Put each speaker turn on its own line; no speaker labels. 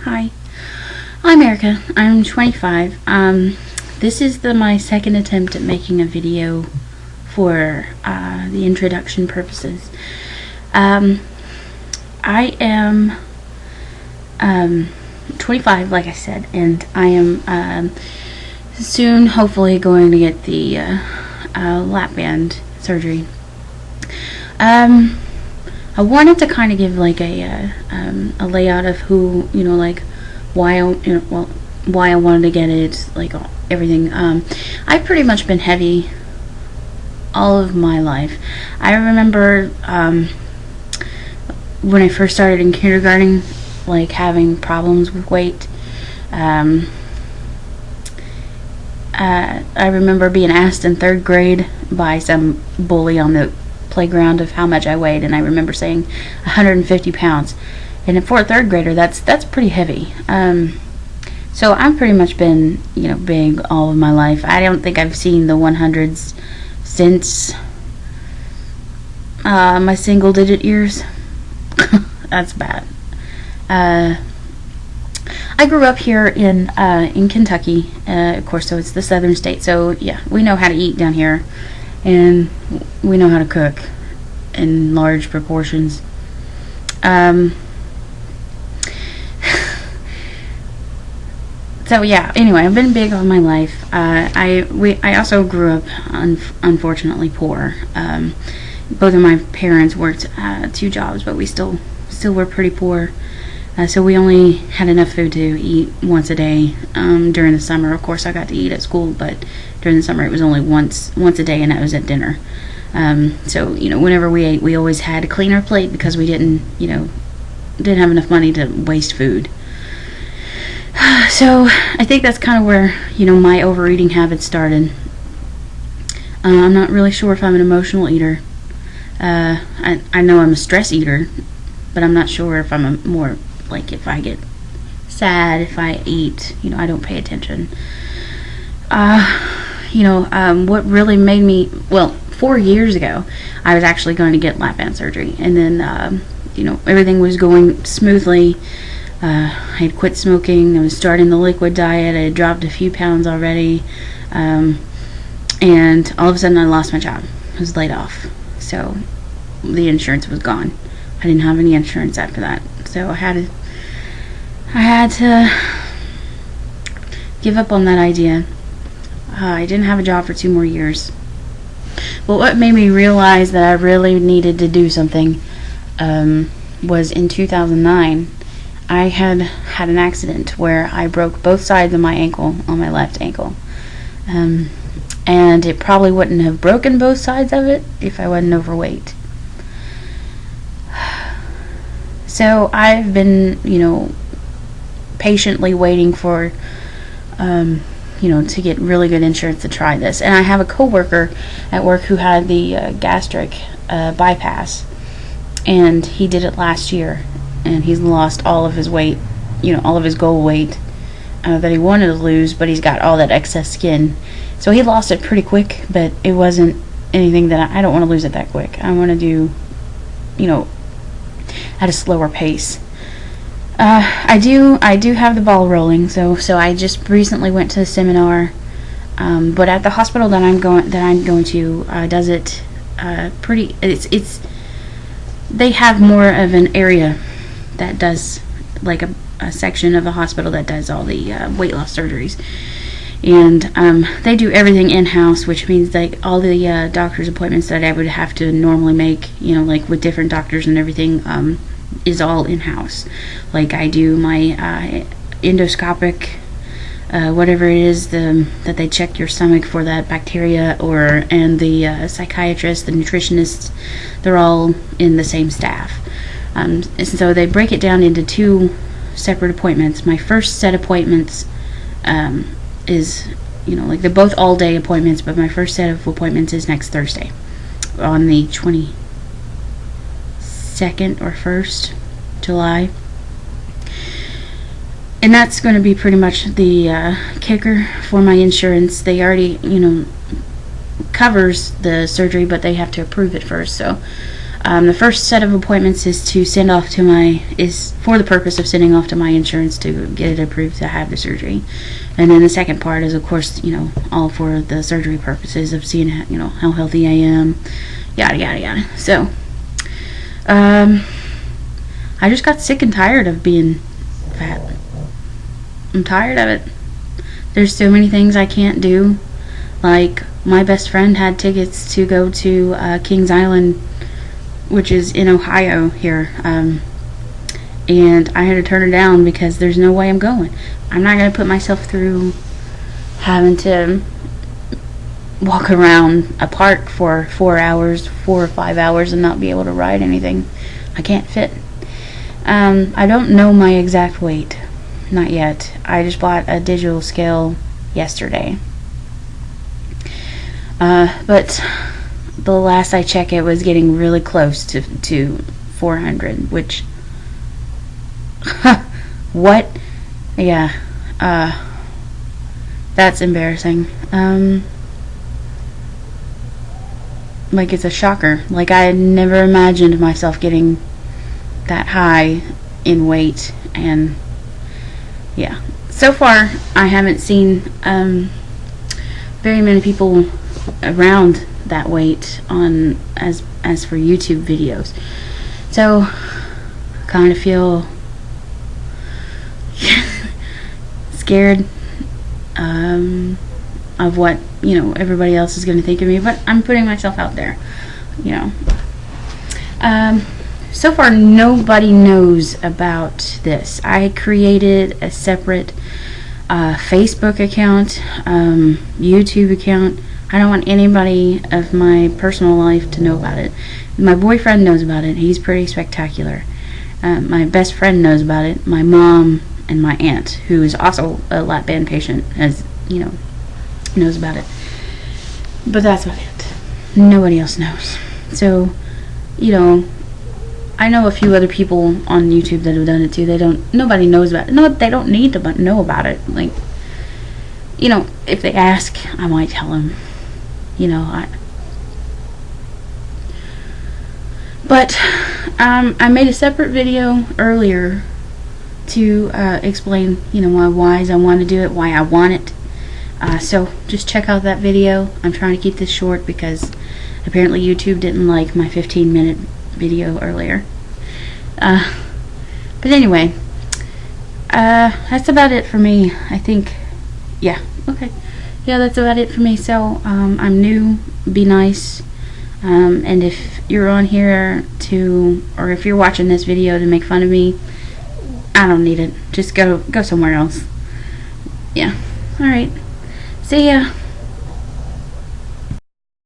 Hi, I'm Erica. I'm 25. This is my second attempt at making a video for the introduction purposes. I am 25, like I said, and I am soon, hopefully, going to get the lap band surgery. I wanted to kind of give like a layout of who, like why I wanted to get it, like everything. I've pretty much been heavy all of my life. I remember when I first started in kindergarten, like having problems with weight. I remember being asked in 3rd grade by some bully on the playground of how much I weighed, and I remember saying 150 pounds. And for a 3rd grader, that's pretty heavy. So I've pretty much been, big all of my life. I don't think I've seen the 100s since my single-digit years. That's bad. I grew up here in Kentucky, of course, so it's the southern state. So yeah, we know how to eat down here, and we know how to cook in large proportions. So yeah, anyway, I've been big all my life. I also grew up unfortunately poor. Both of my parents worked 2 jobs, but we still were pretty poor. So we only had enough food to eat once a day. During the summer, of course, I got to eat at school, but during the summer it was only once a day, and that was at dinner. So whenever we ate, we always had to clean our plate because we didn't have enough money to waste food. So I think that's kind of where my overeating habits started. I'm not really sure if I'm an emotional eater. I know I'm a stress eater, but I'm not sure if I'm more like if I get sad, if I eat, I don't pay attention. What really made me, 4 years ago, I was actually going to get lap band surgery, and then, everything was going smoothly. I had quit smoking, I was starting the liquid diet, I had dropped a few pounds already, and all of a sudden I lost my job. I was laid off, so the insurance was gone. I didn't have any insurance after that, so I had to give up on that idea. I didn't have a job for 2 more years. But what made me realize that I really needed to do something was in 2009. I had an accident where I broke both sides of my ankle on my left ankle. And it probably wouldn't have broken both sides of it if I wasn't overweight. So I've been, patiently waiting for, to get really good insurance to try this. And I have a coworker at work who had the gastric bypass, and he did it last year, and he's lost all of his weight, all of his goal weight that he wanted to lose, but he's got all that excess skin. So he lost it pretty quick, but it wasn't anything that I don't want to lose it that quick. I want to do, at a slower pace. I do have the ball rolling, so I just recently went to a seminar, but at the hospital that I'm going to does it pretty. They have more of an area that does, like a section of the hospital that does all the weight loss surgeries, and they do everything in-house, which means like all the doctor's appointments that I would have to normally make, like with different doctors and everything, is all in-house. Like I do my endoscopic, whatever it is, that they check your stomach for that bacteria, and the psychiatrist, the nutritionist, they're all in the same staff. And so they break it down into 2 separate appointments. My first set of appointments is, like they're both all-day appointments, but my first set of appointments is next Thursday on the 22nd or 1st July. And that's going to be pretty much the kicker for my insurance. They already, covers the surgery, but they have to approve it first. So The first set of appointments is to send off to is for the purpose of sending off to my insurance to get it approved to have the surgery. And then the second part is, of course, all for the surgery purposes of seeing, how healthy I am, yada, yada, yada. So, I just got sick and tired of being fat. I'm tired of it. There's so many things I can't do. Like, my best friend had tickets to go to Kings Island, which is in Ohio here, and I had to turn it down because there's no way I'm going. I'm not going to put myself through having to walk around a park for 4 or 5 hours and not be able to ride anything. I can't fit. I don't know my exact weight. Not yet. I just bought a digital scale yesterday. But the last I checked, it was getting really close to 400, which, what? Yeah, that's embarrassing. Like, it's a shocker. Like, I never imagined myself getting that high in weight, and yeah. So far, I haven't seen very many people around that weight on as for YouTube videos. So, I kind of feel scared of what everybody else is going to think of me, but I'm putting myself out there. So far, nobody knows about this. I created a separate Facebook account, YouTube account. I don't want anybody of my personal life to know about it. My boyfriend knows about it. He's pretty spectacular. My best friend knows about it. My mom and my aunt, who is also a lap band patient, knows about it. But that's about it. Nobody else knows. So, I know a few other people on YouTube that have done it too. Nobody knows about it. No, they don't need to know about it. Like, if they ask, I might tell them. But I made a separate video earlier to explain, my whys I want to do it, why I want it. So just check out that video. I'm trying to keep this short because apparently YouTube didn't like my 15-minute video earlier. But anyway, that's about it for me, I think. Yeah, okay. Yeah, that's about it for me. So, I'm new. Be nice. And if you're on here or if you're watching this video to make fun of me, I don't need it. Just go somewhere else. Yeah. Alright. See ya.